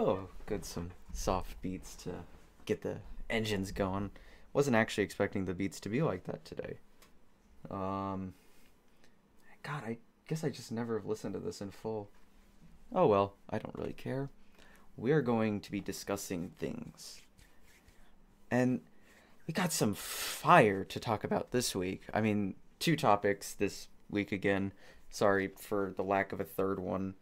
Oh, good, some soft beats to get the engines going. Wasn't actually expecting the beats to be like that today. Um, God, I guess I just never have listened to this in full. Oh well, I don't really care. We are going to be discussing things. And we got some fire to talk about this week. I mean, two topics this week again. Sorry for the lack of a third one.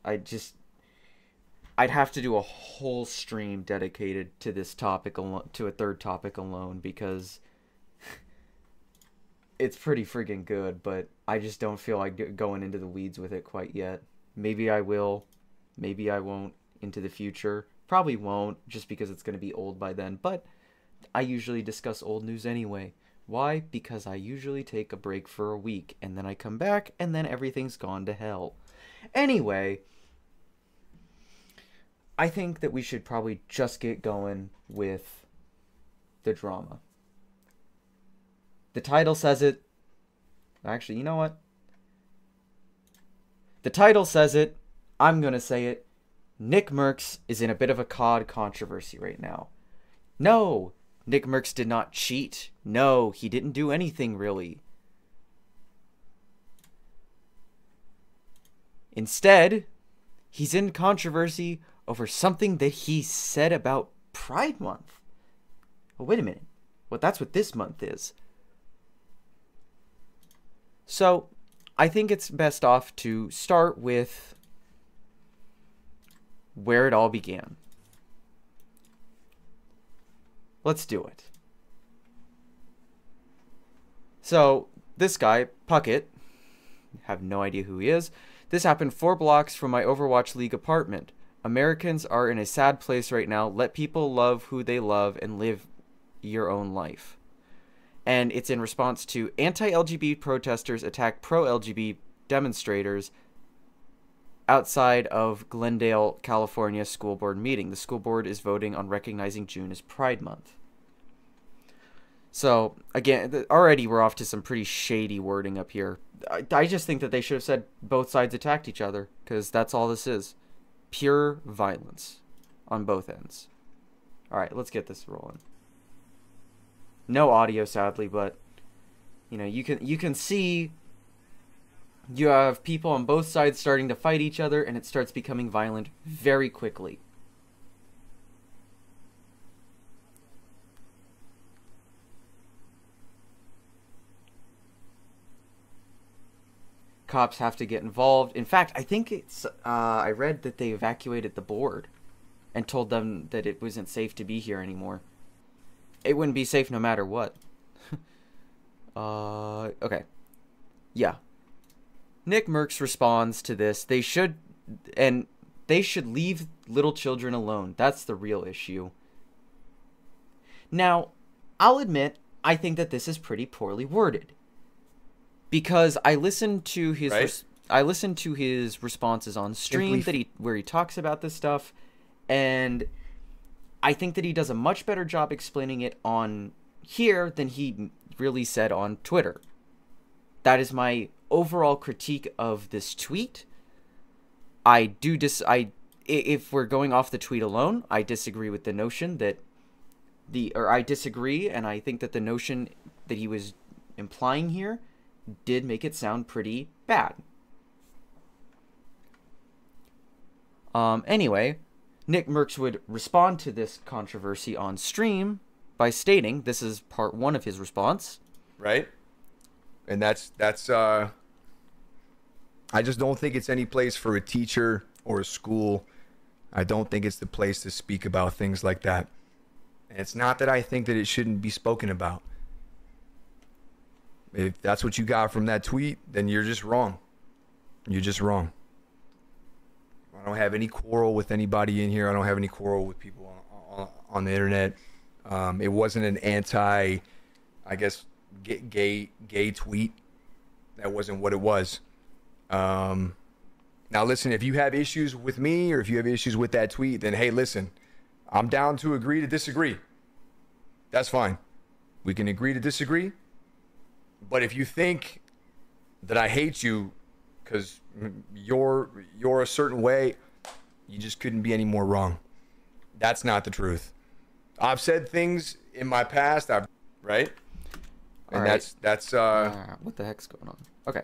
I'd have to do a whole stream dedicated to this topic to a third topic alone because it's pretty friggin' good, but I just don't feel like going into the weeds with it quite yet. Maybe I will, maybe I won't into the future. Probably won't, just because it's going to be old by then, but I usually discuss old news anyway. Why? Because I usually take a break for a week, and then I come back, and then everything's gone to hell. Anyway, I think that we should probably just get going with the drama. The title says it. Actually, you know what? The title says it. I'm going to say it. Nickmercs is in a bit of a COD controversy right now. No, Nickmercs did not cheat. No, he didn't do anything really. Instead, he's in controversy over something that he said about Pride Month. Oh, wait a minute. Well, that's what this month is. So, I think it's best off to start with where it all began. Let's do it. So, this guy, Puckett, have no idea who he is. This happened 4 blocks from my Overwatch League apartment. Americans are in a sad place right now. Let people love who they love and live your own life. And it's in response to anti-LGBT protesters attack pro-LGBT demonstrators outside of Glendale, California school board meeting. The school board is voting on recognizing June as Pride Month. So, again, already we're off to some pretty shady wording up here. I just think that they should have said both sides attacked each other, because that's all this is. Pure violence on both ends. Alright, let's get this rolling. No audio, sadly, but, you know, you can see you have people on both sides starting to fight each other, and it starts becoming violent very quickly. Cops have to get involved. In fact, I think it's, I read that they evacuated the board and told them that it wasn't safe to be here anymore. It wouldn't be safe no matter what. Okay. Yeah. Nickmercs responds to this. They should leave little children alone. That's the real issue. Now, I'll admit, I think that this is pretty poorly worded. Because I listened to his responses on stream where he talks about this stuff, and I think that he does a much better job explaining it on here than he really said on Twitter. That is my overall critique of this tweet. If we're going off the tweet alone, I disagree with the notion that I disagree, and I think that the notion that he was implying here did make it sound pretty bad. Anyway, Nickmercs would respond to this controversy on stream by stating, this is part 1 of his response. Right? And that's I just don't think it's any place for a teacher or a school. I don't think it's the place to speak about things like that. And it's not that I think that it shouldn't be spoken about. If that's what you got from that tweet, then you're just wrong. You're just wrong. I don't have any quarrel with anybody in here. I don't have any quarrel with people on the internet. It wasn't an anti, I guess, gay tweet. That wasn't what it was. Now listen, if you have issues with me or if you have issues with that tweet, then hey, listen, I'm down to agree to disagree. That's fine. We can agree to disagree. But if you think that I hate you because you're a certain way, You just couldn't be any more wrong. That's not the truth. I've said things in my past, right? And right. that's what the heck's going on? Okay.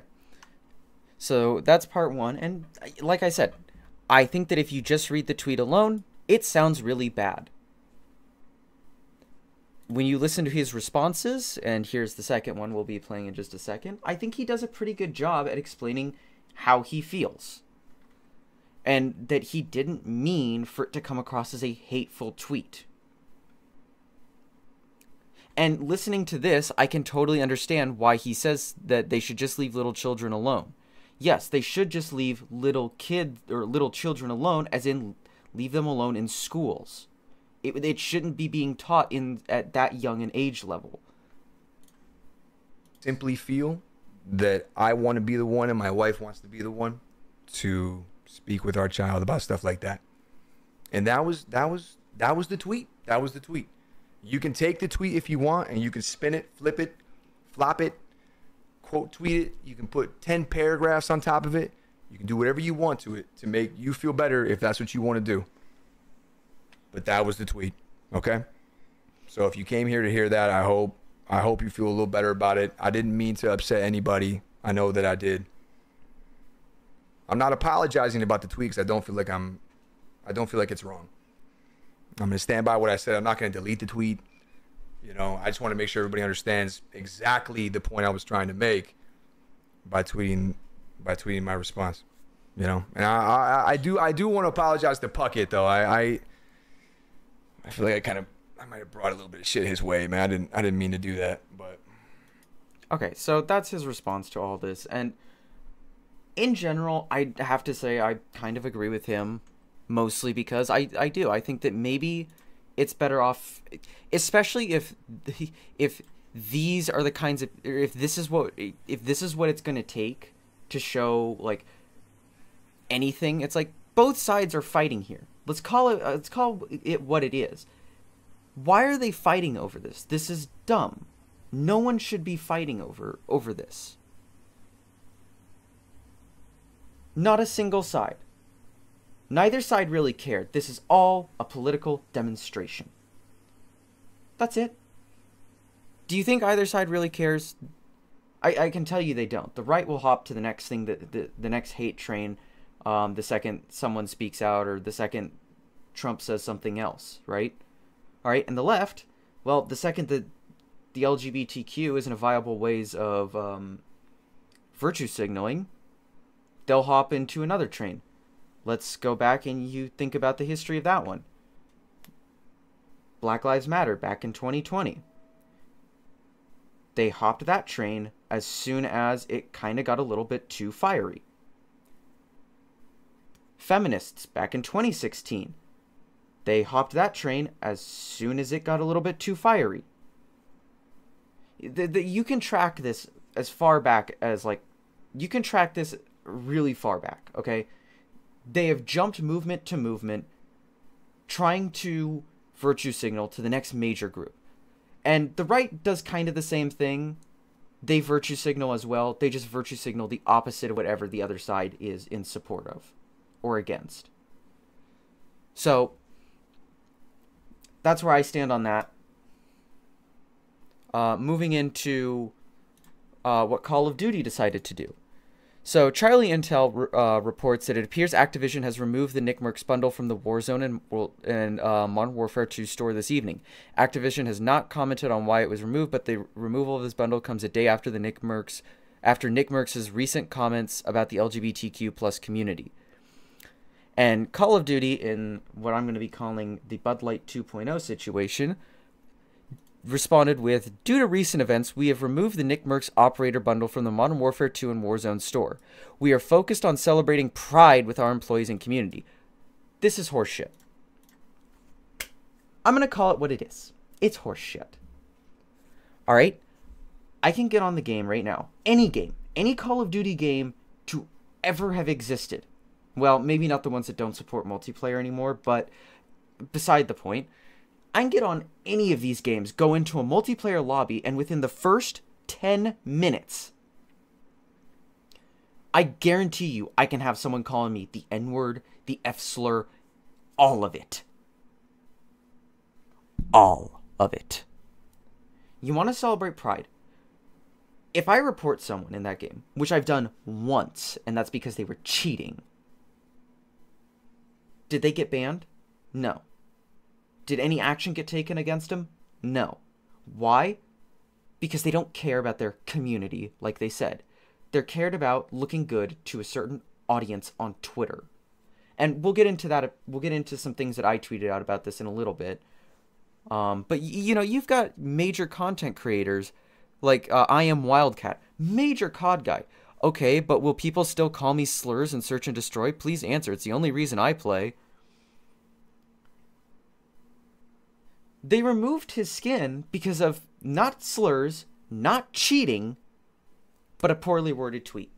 So that's part one. And like I said, I think that if you just read the tweet alone, it sounds really bad. When you listen to his responses, and here's the second one we'll be playing in just a second, I think he does a pretty good job at explaining how he feels. And that he didn't mean for it to come across as a hateful tweet. And listening to this, I can totally understand why he says that they should just leave little children alone. Yes, they should just leave little children alone, as in leave them alone in schools. It shouldn't be being taught at that young an age level. Simply feel that I want to be the one and my wife wants to be the one to speak with our child about stuff like that. And that was the tweet. That was the tweet. You can take the tweet if you want, and you can spin it, flip it, flop it, quote tweet it. You can put 10 paragraphs on top of it. You can do whatever you want to it to make you feel better if that's what you want to do. But that was the tweet, okay? So if you came here to hear that, I hope you feel a little better about it. I didn't mean to upset anybody. I know that I did. I'm not apologizing about the tweet because I don't feel like it's wrong. I'm going to stand by what I said. I'm not going to delete the tweet. You know, I just want to make sure everybody understands exactly the point I was trying to make by tweeting my response. You know, and I do want to apologize to Puckett though. I feel like I might have brought a little bit of shit his way, man. I didn't mean to do that, but okay, so that's his response to all this, and in general, I have to say I kind of agree with him, mostly because I think that maybe it's better off, especially if these are the kinds of, if this is what it's going to take to show like anything. It's like both sides are fighting here. Let's call it what it is. Why are they fighting over this? This is dumb. No one should be fighting over this. Not a single side. Neither side really cared. This is all a political demonstration. That's it. Do you think either side really cares? I can tell you they don't. The right will hop to the next thing, the next hate train, the second someone speaks out or the second Trump says something else, right? All right, and the left, well, the second that the LGBTQ isn't a viable ways of virtue signaling, they'll hop into another train. Let's go back and you think about the history of that one. Black Lives Matter back in 2020. They hopped that train as soon as it kind of got a little bit too fiery. Feminists back in 2016. They hopped that train as soon as it got a little bit too fiery. You can track this as far back as, like, you can track this really far back, okay? They have jumped movement to movement, trying to virtue signal to the next major group. And the right does kind of the same thing. They virtue signal as well. They just virtue signal the opposite of whatever the other side is in support of or against. So that's where I stand on that. Moving into what Call of Duty decided to do. So Charlie Intel reports that it appears Activision has removed the Nickmercs bundle from the Warzone and Modern Warfare 2 store this evening. Activision has not commented on why it was removed, but the removal of this bundle comes a day after Nickmercs' recent comments about the LGBTQ plus community. And Call of Duty, in what I'm going to be calling the Bud Light 2.0 situation, responded with, due to recent events, we have removed the Nickmercs operator bundle from the Modern Warfare 2 and Warzone store. We are focused on celebrating pride with our employees and community. This is horseshit. I'm going to call it what it is. It's horseshit. Alright? I can get on the game right now. Any game. Any Call of Duty game to ever have existed. Well, maybe not the ones that don't support multiplayer anymore, but beside the point, I can get on any of these games, go into a multiplayer lobby, and within the first 10 minutes, I guarantee you I can have someone calling me the N-word, the F-slur, all of it. All of it. You want to celebrate Pride. If I report someone in that game, which I've done once, and that's because they were cheating, did they get banned? No. Did any action get taken against them? No. Why? Because they don't care about their community, like they said. They're cared about looking good to a certain audience on Twitter. And we'll get into that. We'll get into some things that I tweeted out about this in a little bit. But, you know, you've got major content creators like I Am Wildcat, major COD guy. Okay, but will people still call me slurs in Search and Destroy? Please answer. It's the only reason I play. They removed his skin because of not slurs, not cheating, but a poorly worded tweet.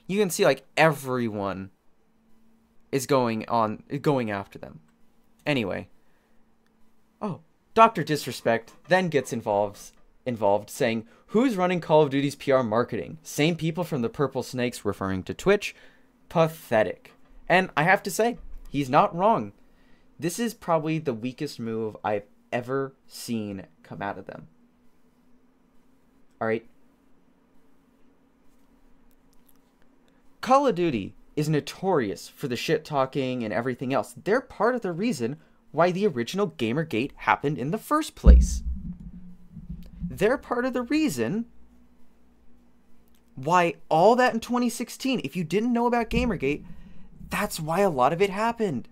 You can see like everyone is going after them. Anyway. Oh, Dr. Disrespect then gets involved saying, who's running Call of Duty's PR marketing? Same people from the Purple Snakes, referring to Twitch. Pathetic. And I have to say, he's not wrong. This is probably the weakest move I've ever seen come out of them. Alright? Call of Duty is notorious for the shit talking and everything else. They're part of the reason why the original Gamergate happened in the first place. They're part of the reason why all that in 2016, if you didn't know about Gamergate, that's why a lot of it happened.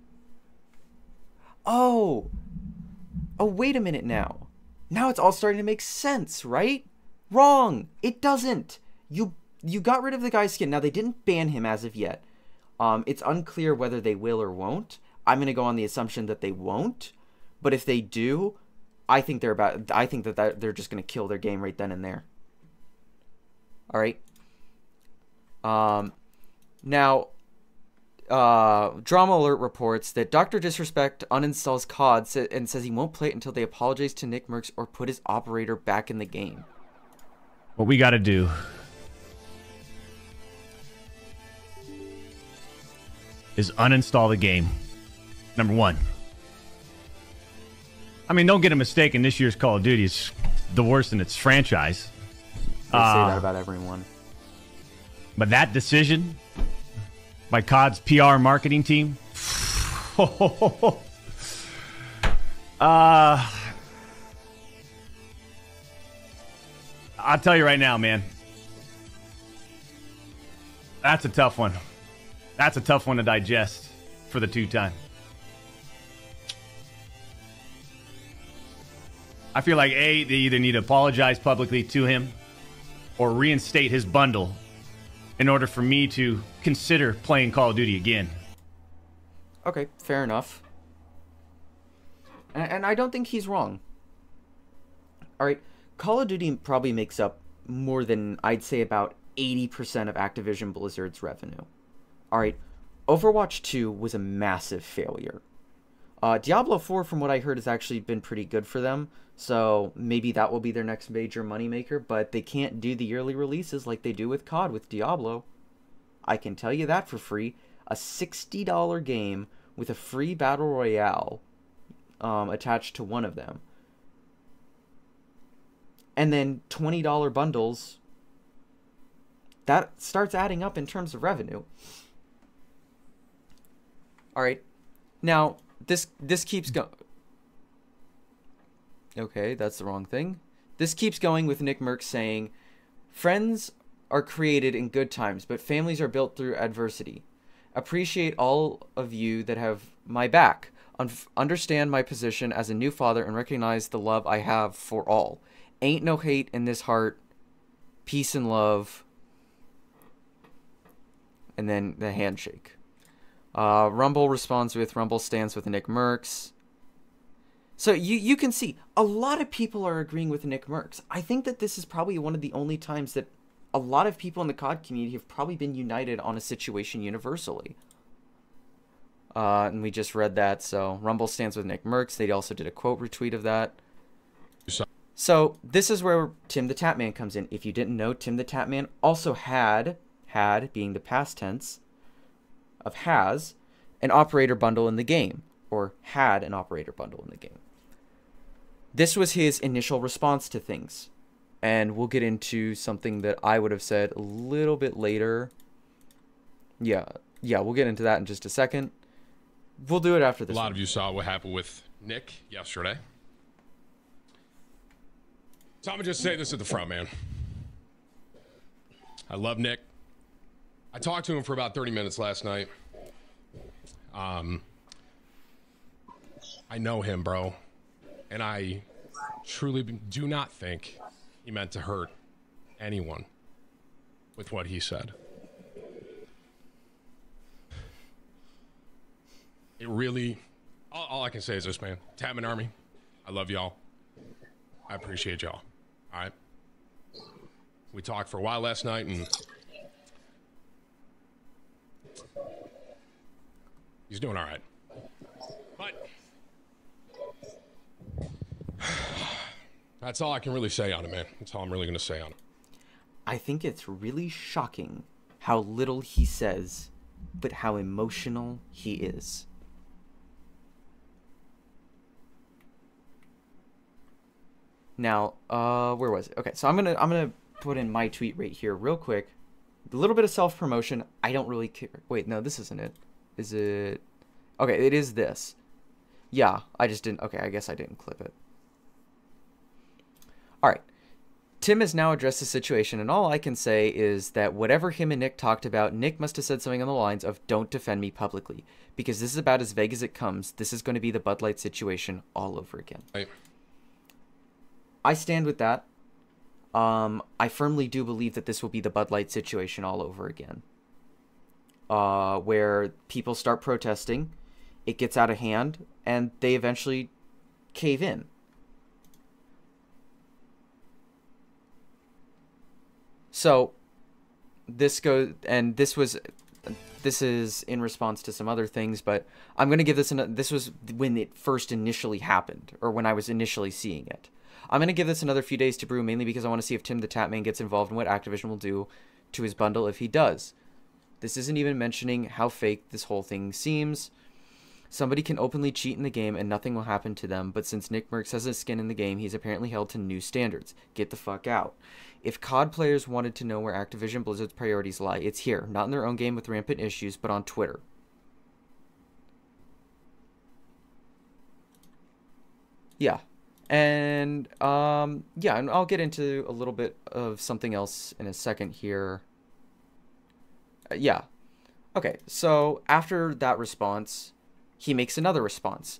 Oh, wait a minute now. Now it's all starting to make sense, right? Wrong. It doesn't. You got rid of the guy's skin. Now, they didn't ban him as of yet. It's unclear whether they will or won't. I'm going to go on the assumption that they won't. But if they do, I think that they're just going to kill their game right then and there. All right. Now, Drama Alert reports that Dr. Disrespect uninstalls COD and says he won't play it until they apologize to Nickmercs or put his operator back in the game. What we got to do is uninstall the game. Number one. I mean, don't get a mistake. In this year's Call of Duty is the worst in its franchise. They say that about everyone. But that decision by COD's PR marketing team, I'll tell you right now, man. That's a tough one. That's a tough one to digest for the two-time. I feel like, A, they either need to apologize publicly to him or reinstate his bundle in order for me to consider playing Call of Duty again. Okay, fair enough. And I don't think he's wrong. Alright, Call of Duty probably makes up more than, I'd say, about 80% of Activision Blizzard's revenue. Alright, Overwatch 2 was a massive failure. Diablo 4, from what I heard, has actually been pretty good for them, so maybe that will be their next major moneymaker, but they can't do the yearly releases like they do with COD with Diablo. I can tell you that for free. A $60 game with a free Battle Royale attached to one of them. And then $20 bundles. That starts adding up in terms of revenue. Alright, now, this keeps going. Okay, that's the wrong thing. This keeps going with Nickmercs saying, friends are created in good times, but families are built through adversity. Appreciate all of you that have my back. Understand my position as a new father and recognize the love I have for all. Ain't no hate in this heart. Peace and love. And then the handshake. Rumble responds with, Rumble stands with Nickmercs. So you can see, a lot of people are agreeing with Nickmercs. I think that this is probably one of the only times that a lot of people in the COD community have probably been united on a situation universally. And we just read that, so Rumble stands with Nickmercs. They also did a quote retweet of that. So this is where Tim the Tatman comes in. If you didn't know, Tim the Tatman also had, being the past tense of has, an operator bundle in the game, or had an operator bundle in the game. This was his initial response to things. And we'll get into something that I would have said a little bit later. Yeah, we'll get into that in just a second. We'll do it after this. A lot of you saw what happened with Nick yesterday. So I'm gonna just say this at the front, man. I love Nick. I talked to him for about 30 minutes last night. I know him, bro. And I truly do not think he meant to hurt anyone with what he said. It really, all I can say is this, man. Tatman Army, I love y'all. I appreciate y'all. All right. We talked for a while last night, and he's doing all right. But that's all I can really say on it, man. That's all I'm really going to say on it. I think it's really shocking how little he says, but how emotional he is. Now, where was it? Okay, so I'm gonna put in my tweet right here real quick. A little bit of self-promotion. I don't really care. Wait, no, this isn't it. Is it? Okay, it is this. Yeah, I just didn't. Okay, I guess I didn't clip it. All right. Tim has now addressed the situation, and all I can say is that whatever him and Nick talked about, Nick must have said something on the lines of, "Don't defend me publicly," because this is about as vague as it comes. This is going to be the Bud Light situation all over again. Right. I stand with that. I firmly do believe that this will be the Bud Light situation all over again. Where people start protesting, it gets out of hand, and they eventually cave in. So, this is in response to some other things, but I'm going to give this, this was when it first initially happened, or when I was initially seeing it. I'm going to give this another few days to brew, mainly because I want to see if Tim the Tatman gets involved in what Activision will do to his bundle if he does. This isn't even mentioning how fake this whole thing seems. Somebody can openly cheat in the game and nothing will happen to them, but since Nickmercs has his skin in the game, he's apparently held to new standards. Get the fuck out. If COD players wanted to know where Activision Blizzard's priorities lie, it's here. Not in their own game with rampant issues, but on Twitter. Yeah. And, yeah, and I'll get into a little bit of something else in a second here. Yeah. Okay, so after that response, he makes another response.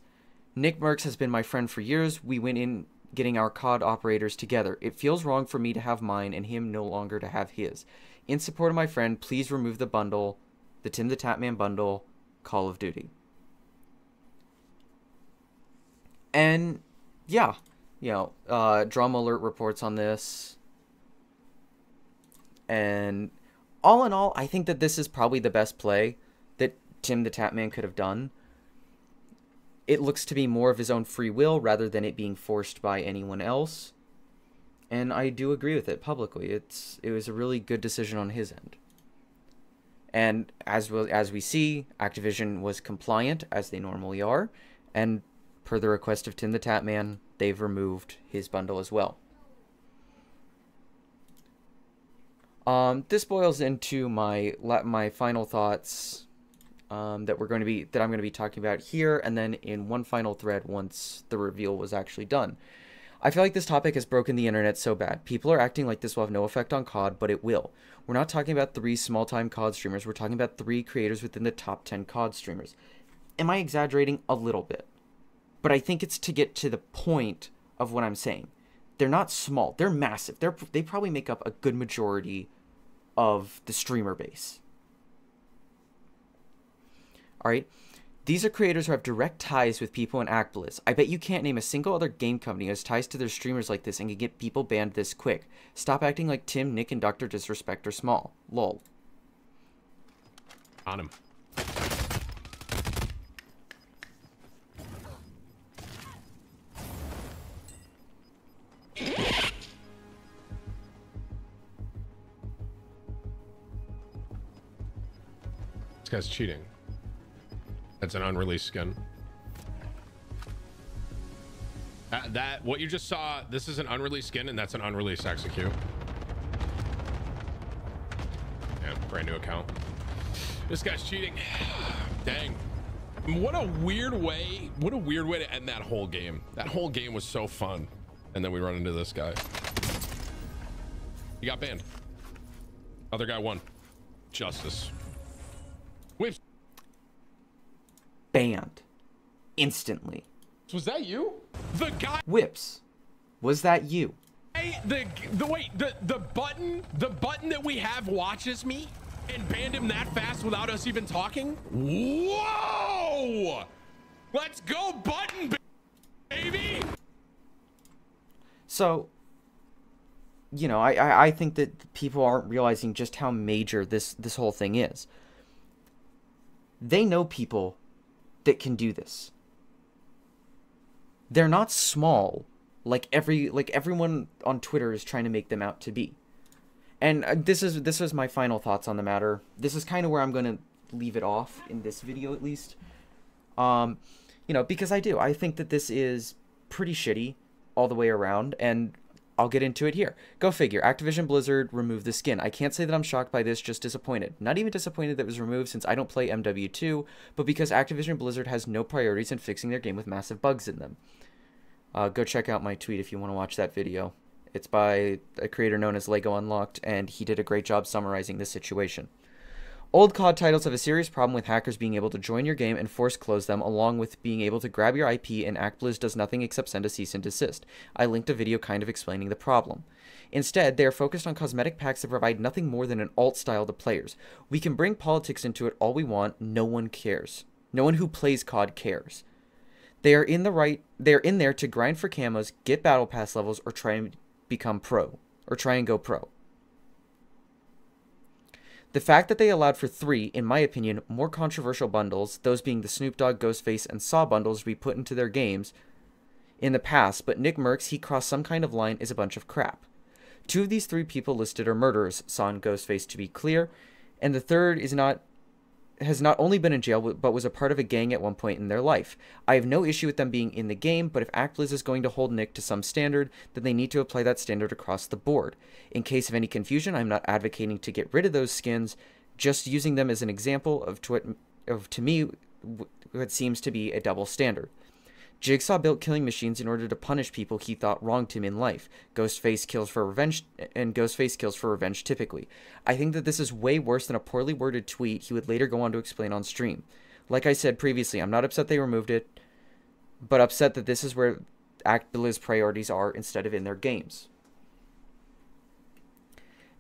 Nickmercs has been my friend for years. We went in getting our COD operators together. It feels wrong for me to have mine and him no longer to have his. In support of my friend, please remove the bundle, the Tim the Tatman bundle, Call of Duty. And, yeah, you know, Drama Alert reports on this. And all in all, I think that this is probably the best play that Tim the Tatman could have done. It looks to be more of his own free will rather than it being forced by anyone else. And I do agree with it publicly. It was a really good decision on his end. And as we see, Activision was compliant, as they normally are. And per the request of Tim the Tatman, they've removed his bundle as well. This boils into my final thoughts that I'm going to be talking about here, and then in one final thread once the reveal was actually done. I feel like this topic has broken the internet so bad. People are acting like this will have no effect on COD, but it will. We're not talking about 3 small-time COD streamers. We're talking about 3 creators within the top 10 COD streamers. Am I exaggerating? A little bit. But I think it's to get to the point of what I'm saying. They're not small. They're massive. They probably make up a good majority of the streamer base. Alright? These are creators who have direct ties with people in ActBlizz. I bet you can't name a single other game company who has ties to their streamers like this and can get people banned this quick. Stop acting like Tim, Nick, and Dr. Disrespect are small. Lol. On him. This guy's cheating. That's an unreleased skin. That what you just saw, this is an unreleased skin, and that's an unreleased execute. Yeah, brand new account. This guy's cheating. Dang. What a weird way to end that whole game. That whole game was so fun. And then we run into this guy. He got banned. Other guy won. Justice. Whips. Banned. Instantly. Was that you? The guy. Whips. Was that you? The button that we have watches me and banned him that fast without us even talking. Whoa! Let's go, button, baby. So, you know, I think that people aren't realizing just how major this whole thing is. They know people that can do this. They're not small like everyone on Twitter is trying to make them out to be. And this is my final thoughts on the matter. This is kind of where I'm going to leave it off in this video, at least. You know, because I think that this is pretty shitty all the way around, and I'll get into it here. Go figure. Activision Blizzard removed the skin. I can't say that I'm shocked by this, just disappointed. Not even disappointed that it was removed, since I don't play MW2, but because Activision Blizzard has no priorities in fixing their game with massive bugs in them. Go check out my tweet if you want to watch that video. It's by a creator known as Lego Unlocked, and he did a great job summarizing this situation. Old COD titles have a serious problem with hackers being able to join your game and force close them, along with being able to grab your IP, and ActBlizz does nothing except send a cease and desist. I linked a video kind of explaining the problem. Instead, they are focused on cosmetic packs that provide nothing more than an alt style to players. We can bring politics into it all we want, no one cares. No one who plays COD cares. They are in there to grind for camos, get battle pass levels, or try and become pro, or try and go pro. The fact that they allowed for 3, in my opinion, more controversial bundles, those being the Snoop Dogg, Ghostface, and Saw bundles, to be put into their games in the past, but Nickmercs, he crossed some kind of line, is a bunch of crap. 2 of these 3 people listed are murderers, Saw and Ghostface to be clear, and the third has not only been in jail, but was a part of a gang at one point in their life. I have no issue with them being in the game, but if ActBlizz is going to hold Nick to some standard, then they need to apply that standard across the board. In case of any confusion, I'm not advocating to get rid of those skins, just using them as an example of to me, what seems to be a double standard. Jigsaw built killing machines in order to punish people he thought wronged him in life. Ghostface kills for revenge, and Ghostface kills for revenge typically. I think that this is way worse than a poorly worded tweet he would later go on to explain on stream. Like I said previously, I'm not upset they removed it, but upset that this is where ActBlizz's priorities are instead of in their games.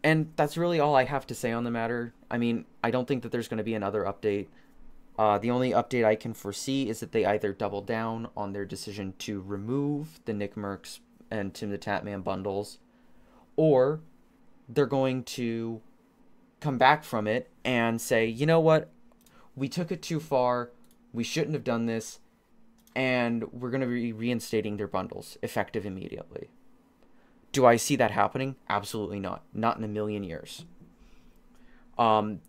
And that's really all I have to say on the matter. I mean, I don't think that there's going to be another update. The only update I can foresee is that they either double down on their decision to remove the Nickmercs and Tim the Tatman bundles, or they're going to come back from it and say, you know what, we took it too far, we shouldn't have done this, and we're going to be reinstating their bundles, effective immediately. Do I see that happening? Absolutely not. Not in a million years.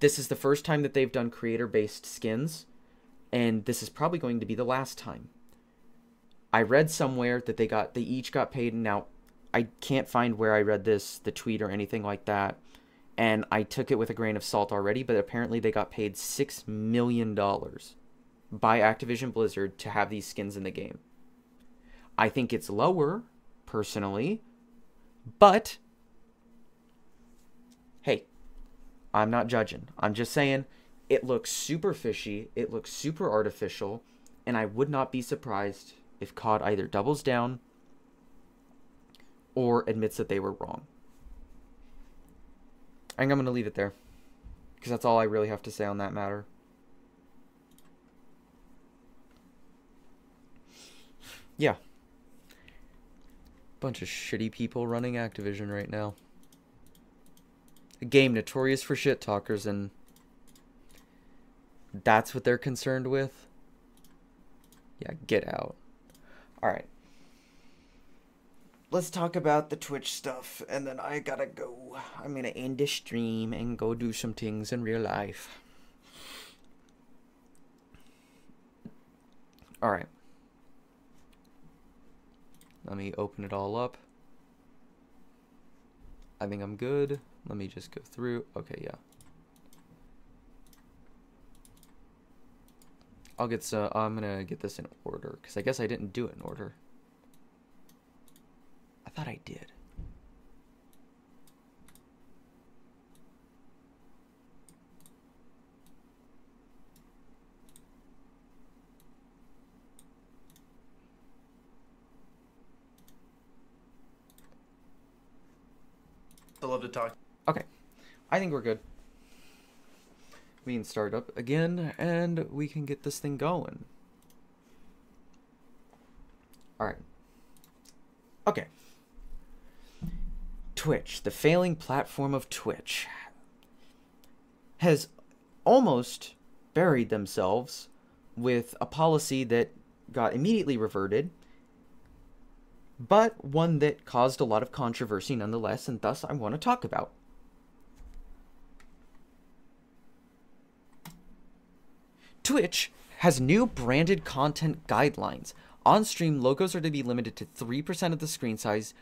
This is the first time that they've done creator-based skins, and this is probably going to be the last time. I read somewhere that they each got paid. Now, I can't find where I read this, the tweet or anything like that, and I took it with a grain of salt already, but apparently they got paid $6 million by Activision Blizzard to have these skins in the game. I think it's lower, personally, but hey, I'm not judging. I'm just saying it looks super fishy, it looks super artificial, and I would not be surprised if COD either doubles down or admits that they were wrong. I think I'm going to leave it there, because that's all I really have to say on that matter. Yeah. Bunch of shitty people running Activision right now. A game notorious for shit talkers, and that's what they're concerned with? Yeah, get out. Alright. Let's talk about the Twitch stuff, and then I gotta go. I'm gonna end the stream and go do some things in real life. All right. Let me open it all up. I think I'm good. Let me just go through. Okay, yeah. I'm gonna get this in order, because I guess I didn't do it in order. I thought I did. I love to talk. Okay. I think we're good. We can start up again, and we can get this thing going. Alright. Okay. Twitch, the failing platform of Twitch, has almost buried themselves with a policy that got immediately reverted, but one that caused a lot of controversy nonetheless, and thus I want to talk about. Twitch has new branded content guidelines. On-stream logos are to be limited to 3% of the screen size.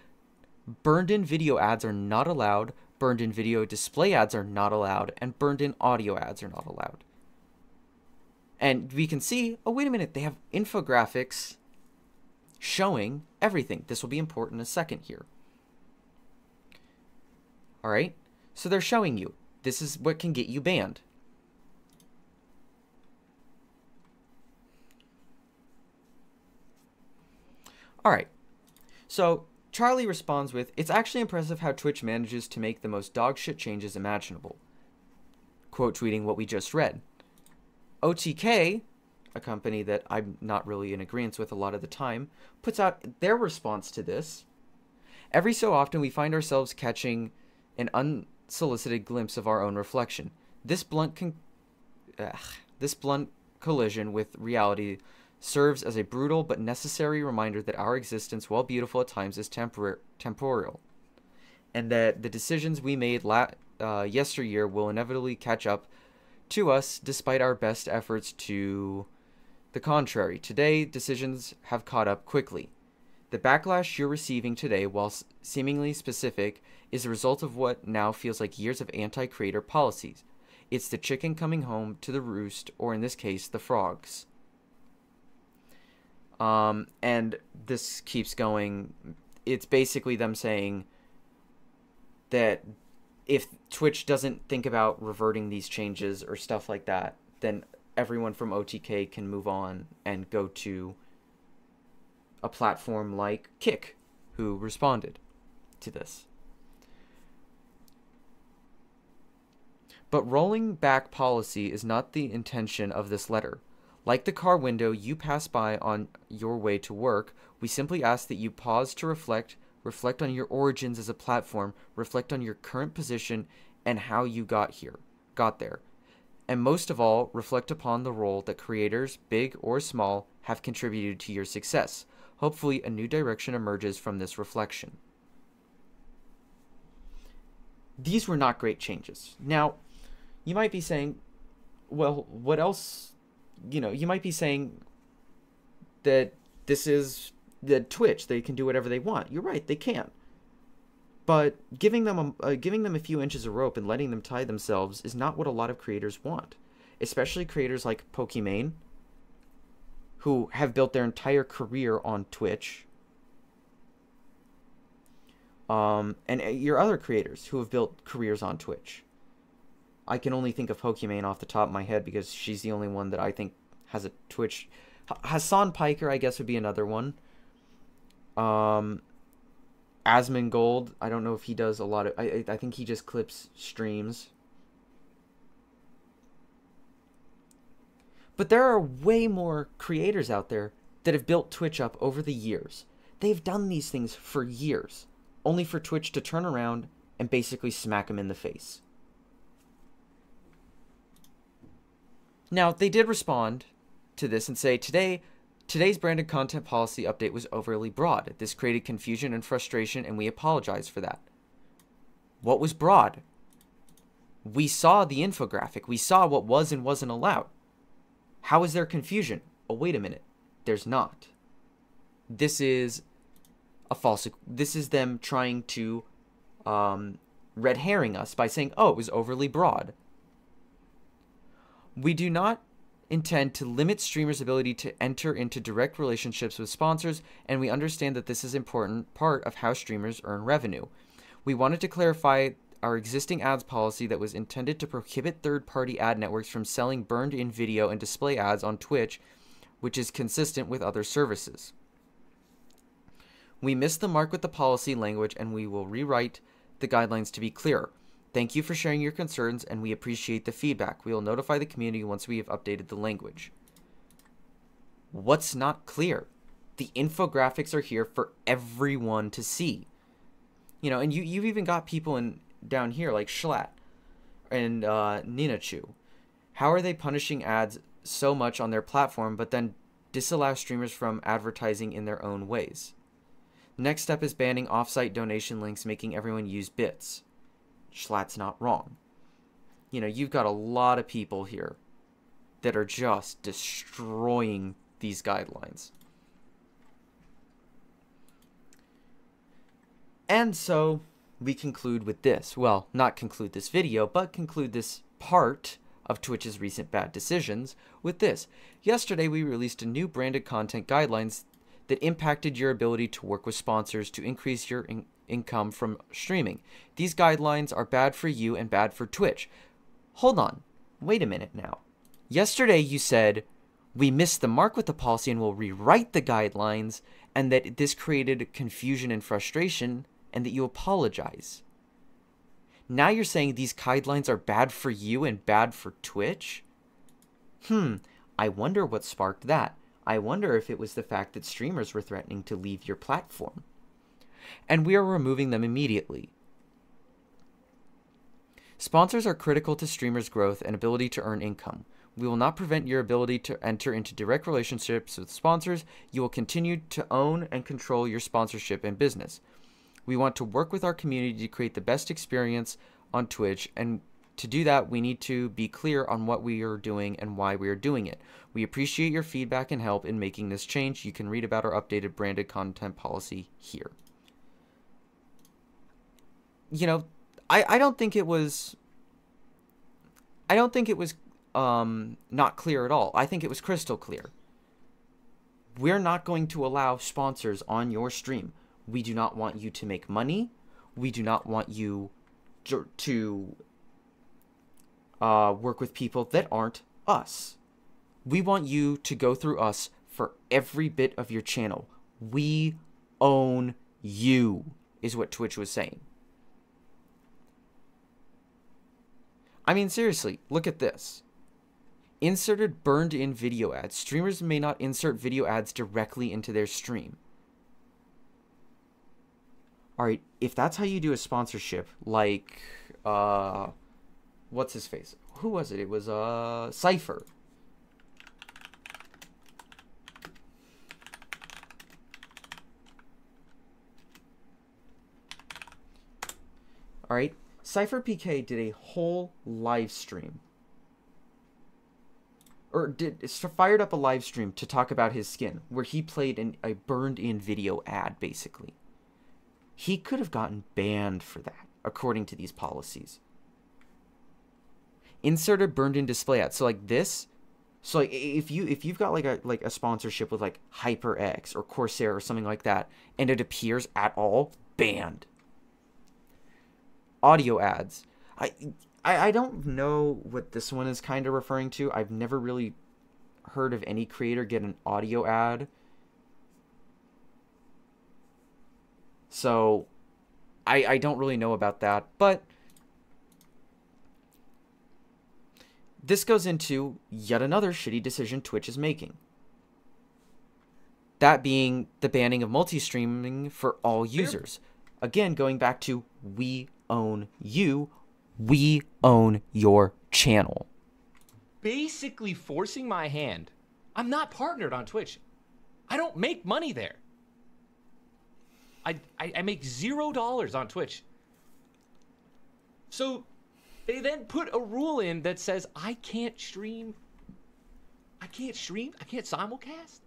Burned-in video ads are not allowed. Burned-in video display ads are not allowed. And burned-in audio ads are not allowed. And we can see, oh, wait a minute, they have infographics showing everything. This will be important in a second here. All right, so they're showing you, this is what can get you banned. All right, so Charlie responds with, it's actually impressive how Twitch manages to make the most dogshit changes imaginable. Quote tweeting what we just read. OTK, a company that I'm not really in agreement with a lot of the time, puts out their response to this. Every so often we find ourselves catching an unsolicited glimpse of our own reflection. This blunt collision with reality serves as a brutal but necessary reminder that our existence, while beautiful at times, is temporal, and that the decisions we made yesteryear will inevitably catch up to us despite our best efforts to the contrary. Today, decisions have caught up quickly. The backlash you're receiving today, while seemingly specific, is the result of what now feels like years of anti-creator policies. It's the chicken coming home to the roost, or in this case, the frogs. And this keeps going. It's basically them saying that if Twitch doesn't think about reverting these changes or stuff like that, then everyone from OTK can move on and go to a platform like Kick, who responded to this. But rolling back policy is not the intention of this letter. Like the car window you pass by on your way to work, we simply ask that you pause to reflect on your origins as a platform, reflect on your current position and how you got there. And most of all, reflect upon the role that creators, big or small, have contributed to your success. Hopefully, a new direction emerges from this reflection. These were not great changes. Now, you might be saying, well, what else? You know, you might be saying that this is the Twitch. They can do whatever they want. You're right, they can. But giving them a few inches of rope and letting them tie themselves is not what a lot of creators want. Especially creators like Pokimane, who have built their entire career on Twitch. And your other creators who have built careers on Twitch. I can only think of Pokimane off the top of my head because she's the only one that I think has a Twitch. Hassan Piker, I guess, would be another one. Asmongold, I don't know if he does a lot of... I think he just clips streams. But there are way more creators out there that have built Twitch up over the years. They've done these things for years, only for Twitch to turn around and basically smack them in the face. Now, they did respond to this and say, today's branded content policy update was overly broad. This created confusion and frustration, and we apologize for that. What was broad? We saw the infographic. We saw what was and wasn't allowed. How is there confusion? Oh, wait a minute. There's not. This is a false. This is them trying to red herring us by saying, oh, it was overly broad. We do not intend to limit streamers' ability to enter into direct relationships with sponsors, and we understand that this is an important part of how streamers earn revenue. We wanted to clarify our existing ads policy that was intended to prohibit third-party ad networks from selling burned-in video and display ads on Twitch, which is consistent with other services. We missed the mark with the policy language, and we will rewrite the guidelines to be clearer. Thank you for sharing your concerns, and we appreciate the feedback. We will notify the community once we have updated the language. What's not clear? The infographics are here for everyone to see. You know, and you've even got people down here like Schlatt and Ninachu. How are they punishing ads so much on their platform, but then disallow streamers from advertising in their own ways? Next step is banning offsite donation links, making everyone use bits. Schlatt's not wrong. You know, you've got a lot of people here that are just destroying these guidelines. And so we conclude with this. Well, not conclude this video, but conclude this part of Twitch's recent bad decisions with this. Yesterday, we released a new branded content guidelines that impacted your ability to work with sponsors to increase your income from streaming. These guidelines are bad for you and bad for Twitch. Hold on. Wait a minute now. Yesterday you said, we missed the mark with the policy and will rewrite the guidelines, and that this created confusion and frustration, and that you apologize. Now you're saying these guidelines are bad for you and bad for Twitch? I wonder what sparked that. I wonder if it was the fact that streamers were threatening to leave your platform. And we are removing them immediately. Sponsors are critical to streamers' growth and ability to earn income. We will not prevent your ability to enter into direct relationships with sponsors. You will continue to own and control your sponsorship and business. We want to work with our community to create the best experience on Twitch, and to do that, we need to be clear on what we are doing and why we are doing it. We appreciate your feedback and help in making this change. You can read about our updated branded content policy here. You know, I don't think it was not clear at all. I think it was crystal clear. We're not going to allow sponsors on your stream. We do not want you to make money. We do not want you to work with people that aren't us. We want you to go through us for every bit of your channel. We own you, is what Twitch was saying. I mean, seriously, look at this. Inserted burned-in video ads. Streamers may not insert video ads directly into their stream. Alright, if that's how you do a sponsorship, like, what's his face? Who was it? It was, Cypher. Alright, Cypher PK did a whole live stream. Or fired up a live stream to talk about his skin, where he played a burned-in video ad, basically. He could have gotten banned for that, according to these policies. Inserted burned-in display ads. So like this. So like if you've got like a sponsorship with like HyperX or Corsair or something like that, and it appears at all, banned. Audio ads. I don't know what this one is kind of referring to. I've never really heard of any creator get an audio ad. So, I don't really know about that, but this goes into yet another shitty decision Twitch is making. That being the banning of multi-streaming for all users. Again, going back to we own you, we own your channel. Basically forcing my hand. I'm not partnered on Twitch. I don't make money there. I make $0 on Twitch. So they then put a rule in that says I can't stream. I can't simulcast.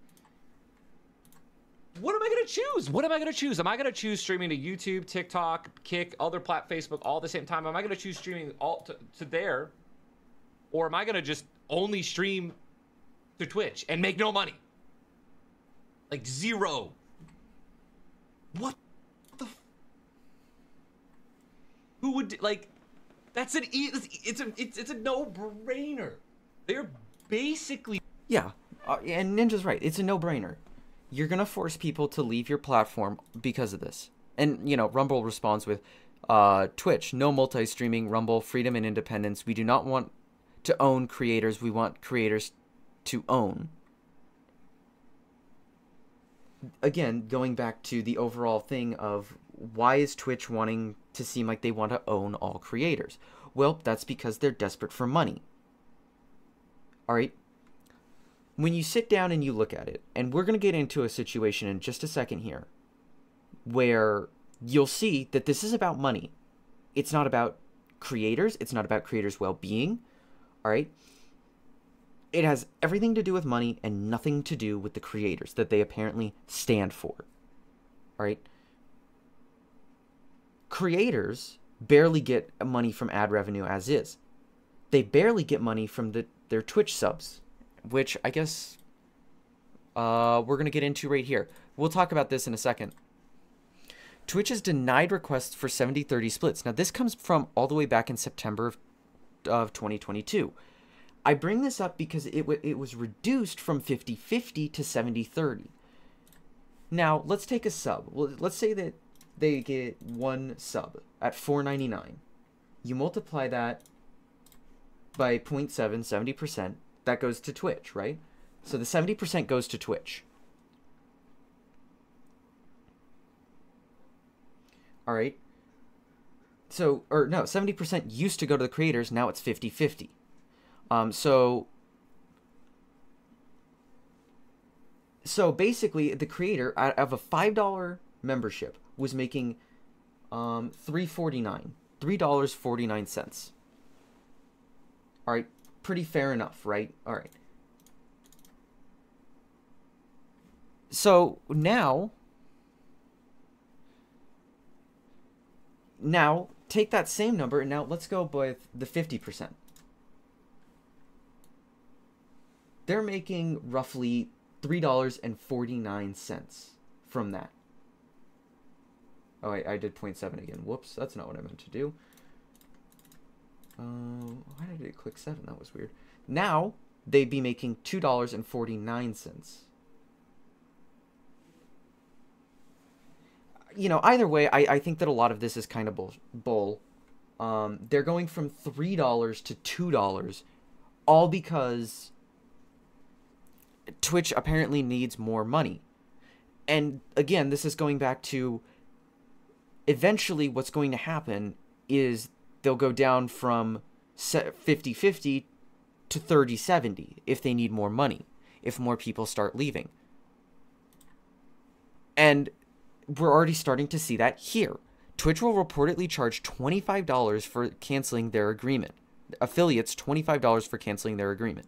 what am I going to choose? What am I going to choose? Am I going to choose streaming to YouTube, TikTok, Kick, other Facebook all at the same time? Am I going to choose streaming all to there? Or am I going to just only stream to Twitch and make no money? Like zero. What the who would like that's it's a no-brainer. They're basically Yeah, and Ninja's right. It's a no-brainer. You're gonna force people to leave your platform because of this. And you know, Rumble responds with Twitch, no multi-streaming, Rumble, freedom and independence. We do not want to own creators, we want creators to own. Again, going back to the overall thing of why is Twitch wanting to seem like they want to own all creators? Well, that's because they're desperate for money. Alright? When you sit down and you look at it, and we're going to get into a situation in just a second here, where you'll see that this is about money. It's not about creators. It's not about creators' well-being. Alright? It has everything to do with money and nothing to do with the creators that they apparently stand for. Alright? Creators barely get money from ad revenue as is. They barely get money from their Twitch subs, which I guess we're going to get into right here. We'll talk about this in a second. Twitch has denied requests for 70-30 splits. Now, this comes from all the way back in September of 2022. I bring this up because it was reduced from 50-50 to 70-30. Now, let's take a sub. Well, let's say that they get one sub at $4.99. You multiply that by 0.7, 70%. That goes to Twitch, right? So the 70% goes to Twitch. All right. So, or no, 70% used to go to the creators. Now it's 50-50. So basically, the creator out of a $5 membership was making $3.49. All right, pretty fair enough, right? All right. So now take that same number and now let's go with the 50%. They're making roughly $3.49 from that. Oh, I did 0.7 again. Whoops, that's not what I meant to do. Why did it click 7? That was weird. Now, they'd be making $2.49. You know, either way, I think that a lot of this is kind of bull. They're going from $3 to $2, all because Twitch apparently needs more money. And again, this is going back to eventually what's going to happen is they'll go down from 50-50 to 30-70 if they need more money, if more people start leaving. And we're already starting to see that here. Twitch will reportedly charge $25 for canceling their agreement. Affiliates $25 for canceling their agreement.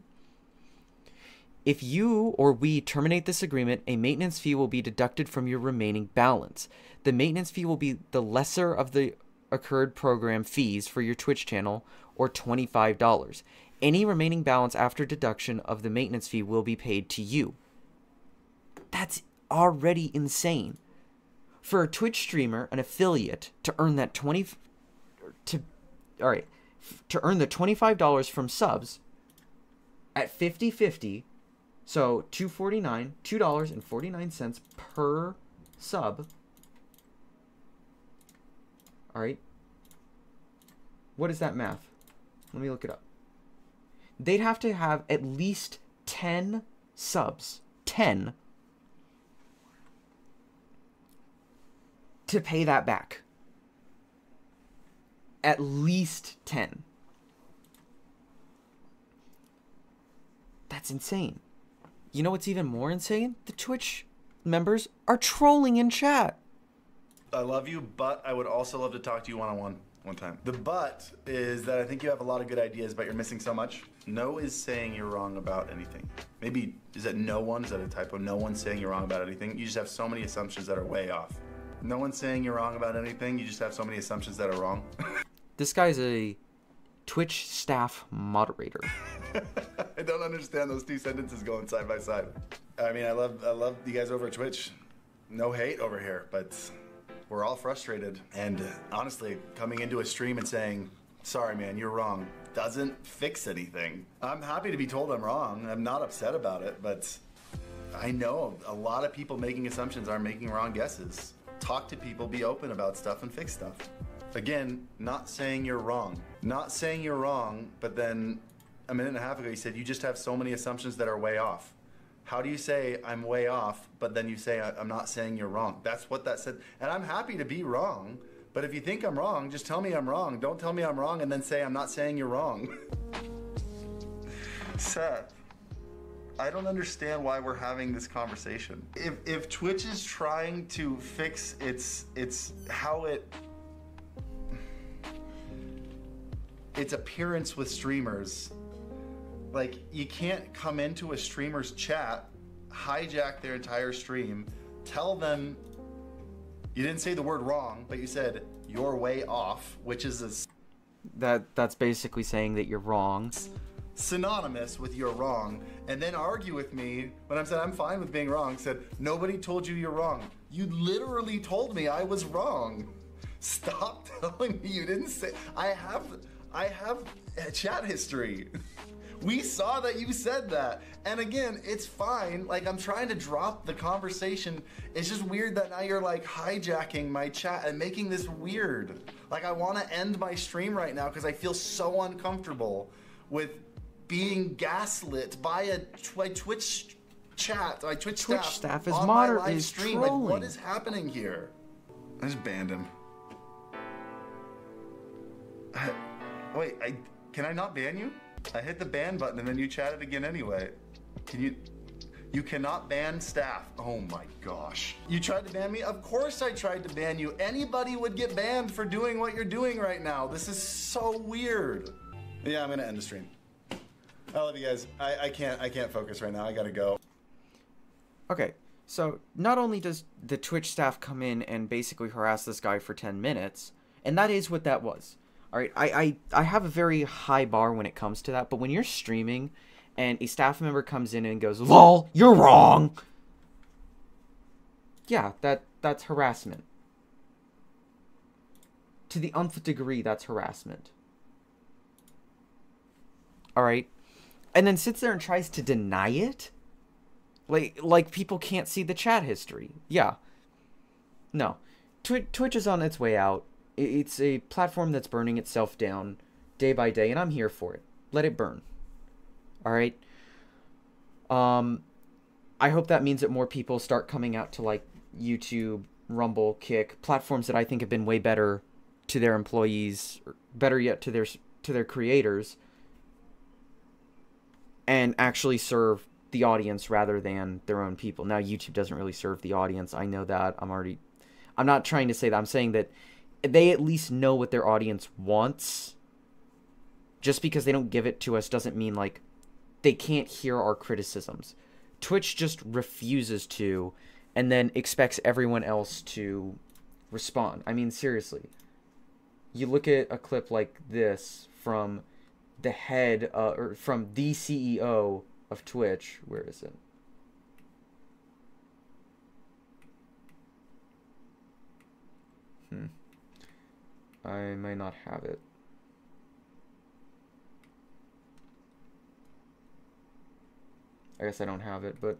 If you or we terminate this agreement, a maintenance fee will be deducted from your remaining balance. The maintenance fee will be the lesser of the accrued program fees for your Twitch channel, or $25. Any remaining balance after deduction of the maintenance fee will be paid to you. That's already insane. For a Twitch streamer, an affiliate, to earn that to earn the $25 from subs at 50-50, so $2.49 per sub. All right. What is that math? Let me look it up. They'd have to have at least 10 subs. 10. To pay that back. At least 10. That's insane. You know what's even more insane? The Twitch members are trolling in chat. I love you, but I would also love to talk to you one-on-one. one time. The but is that I think you have a lot of good ideas, but you're missing so much. No is saying you're wrong about anything. Maybe, is that no one? Is that a typo? No one's saying you're wrong about anything. You just have so many assumptions that are way off. No one's saying you're wrong about anything. You just have so many assumptions that are wrong. This guy's a Twitch staff moderator. I don't understand those two sentences going side by side. I mean, I love you guys over at Twitch. No hate over here, but we're all frustrated. And honestly, coming into a stream and saying, sorry man, you're wrong, doesn't fix anything. I'm happy to be told I'm wrong. I'm not upset about it, but I know a lot of people making assumptions are making wrong guesses. Talk to people, be open about stuff, and fix stuff. Again, not saying you're wrong. Not saying you're wrong, but then a minute and a half ago you said you just have so many assumptions that are way off. How do you say I'm way off, but then you say I'm not saying you're wrong? That's what that said. And I'm happy to be wrong, but if you think I'm wrong, just tell me I'm wrong. Don't tell me I'm wrong and then say I'm not saying you're wrong. Seth, I don't understand why we're having this conversation. If Twitch is trying to fix its appearance with streamers, like, you can't come into a streamer's chat, hijack their entire stream, tell them you didn't say the word wrong, but you said you're way off, which is That's basically saying that you're wrong. synonymous with you're wrong, and then argue with me when I'm saying I'm fine with being wrong. Said nobody told you you're wrong. You literally told me I was wrong. Stop telling me you didn't say. I have a chat history. We saw that you said that. And again, it's fine. Like, I'm trying to drop the conversation. It's just weird that now you're like hijacking my chat and making this weird. Like, I want to end my stream right now because I feel so uncomfortable with being gaslit by a Twitch chat. My Twitch staff is on my live stream. trolling. Like, what is happening here? I just banned him. Wait, can I not ban you? I hit the ban button and then you chatted again anyway. You cannot ban staff. Oh my gosh. You tried to ban me? Of course I tried to ban you. Anybody would get banned for doing what you're doing right now. This is so weird. Yeah, I'm gonna end the stream. I love you guys. I can't focus right now. I gotta go. Okay, so not only does the Twitch staff come in and basically harass this guy for 10 minutes, and that is what that was. All right, I have a very high bar when it comes to that, but when you're streaming and a staff member comes in and goes, "Lol, you're wrong." Yeah, that's harassment. To the nth degree, that's harassment. All right? And then sits there and tries to deny it? Like people can't see the chat history. Yeah. No. Twitch is on its way out. It's a platform that's burning itself down day by day, and I'm here for it. Let it burn. All right? I hope that means that more people start coming out to, like, YouTube, Rumble, Kick, platforms that I think have been way better to their employees, or better yet to their creators, and actually serve the audience rather than their own people. Now, YouTube doesn't really serve the audience. I know that. I'm not trying to say that. I'm saying that they at least know what their audience wants. Just because they don't give it to us doesn't mean, like, they can't hear our criticisms. Twitch just refuses to, and then expects everyone else to respond. I mean, seriously. You look at a clip like this from the head, or from the CEO of Twitch. Where is it? I may not have it. I guess I don't have it, but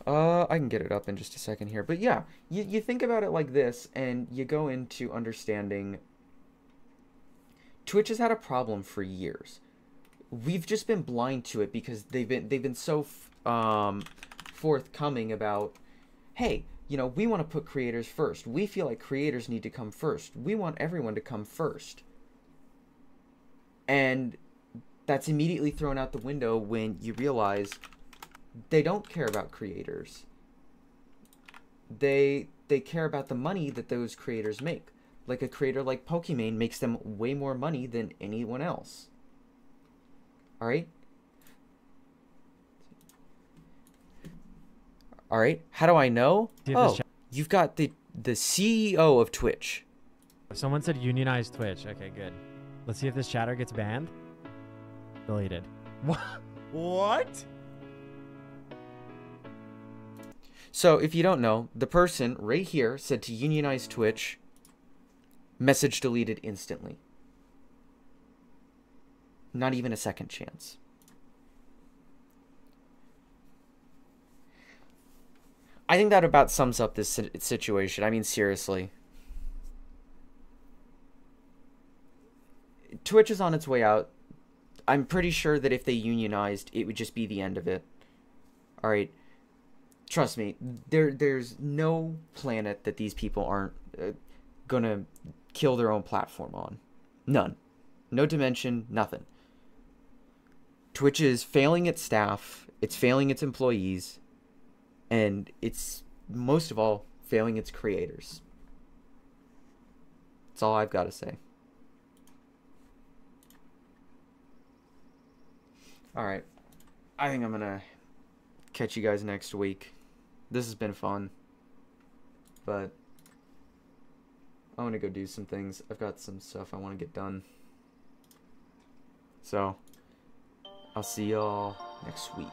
I can get it up in just a second here. But yeah, you think about it like this, and you go into understanding Twitch has had a problem for years. We've just been blind to it because they've been so forthcoming about, hey, you know, we want to put creators first. We feel like creators need to come first. We want everyone to come first. And that's immediately thrown out the window when you realize they don't care about creators. They care about the money that those creators make. like a creator like Pokimane makes them way more money than anyone else. All right? All right. How do I know? Oh, you've got the CEO of Twitch. Someone said unionize Twitch. Okay, good. Let's see if this chatter gets banned. Deleted. What? So if you don't know, the person right here said to unionize Twitch. Message deleted instantly. Not even a second chance. I think that about sums up this situation. I mean, seriously. Twitch is on its way out. I'm pretty sure that if they unionized, it would just be the end of it. Alright. Trust me. There's no planet that these people aren't gonna kill their own platform on. None. No dimension, nothing. Twitch is failing its staff. It's failing its employees. And it's, most of all, failing its creators. That's all I've got to say. Alright. I think I'm going to catch you guys next week. This has been fun. But I want to go do some things. I've got some stuff I want to get done. So, I'll see y'all next week.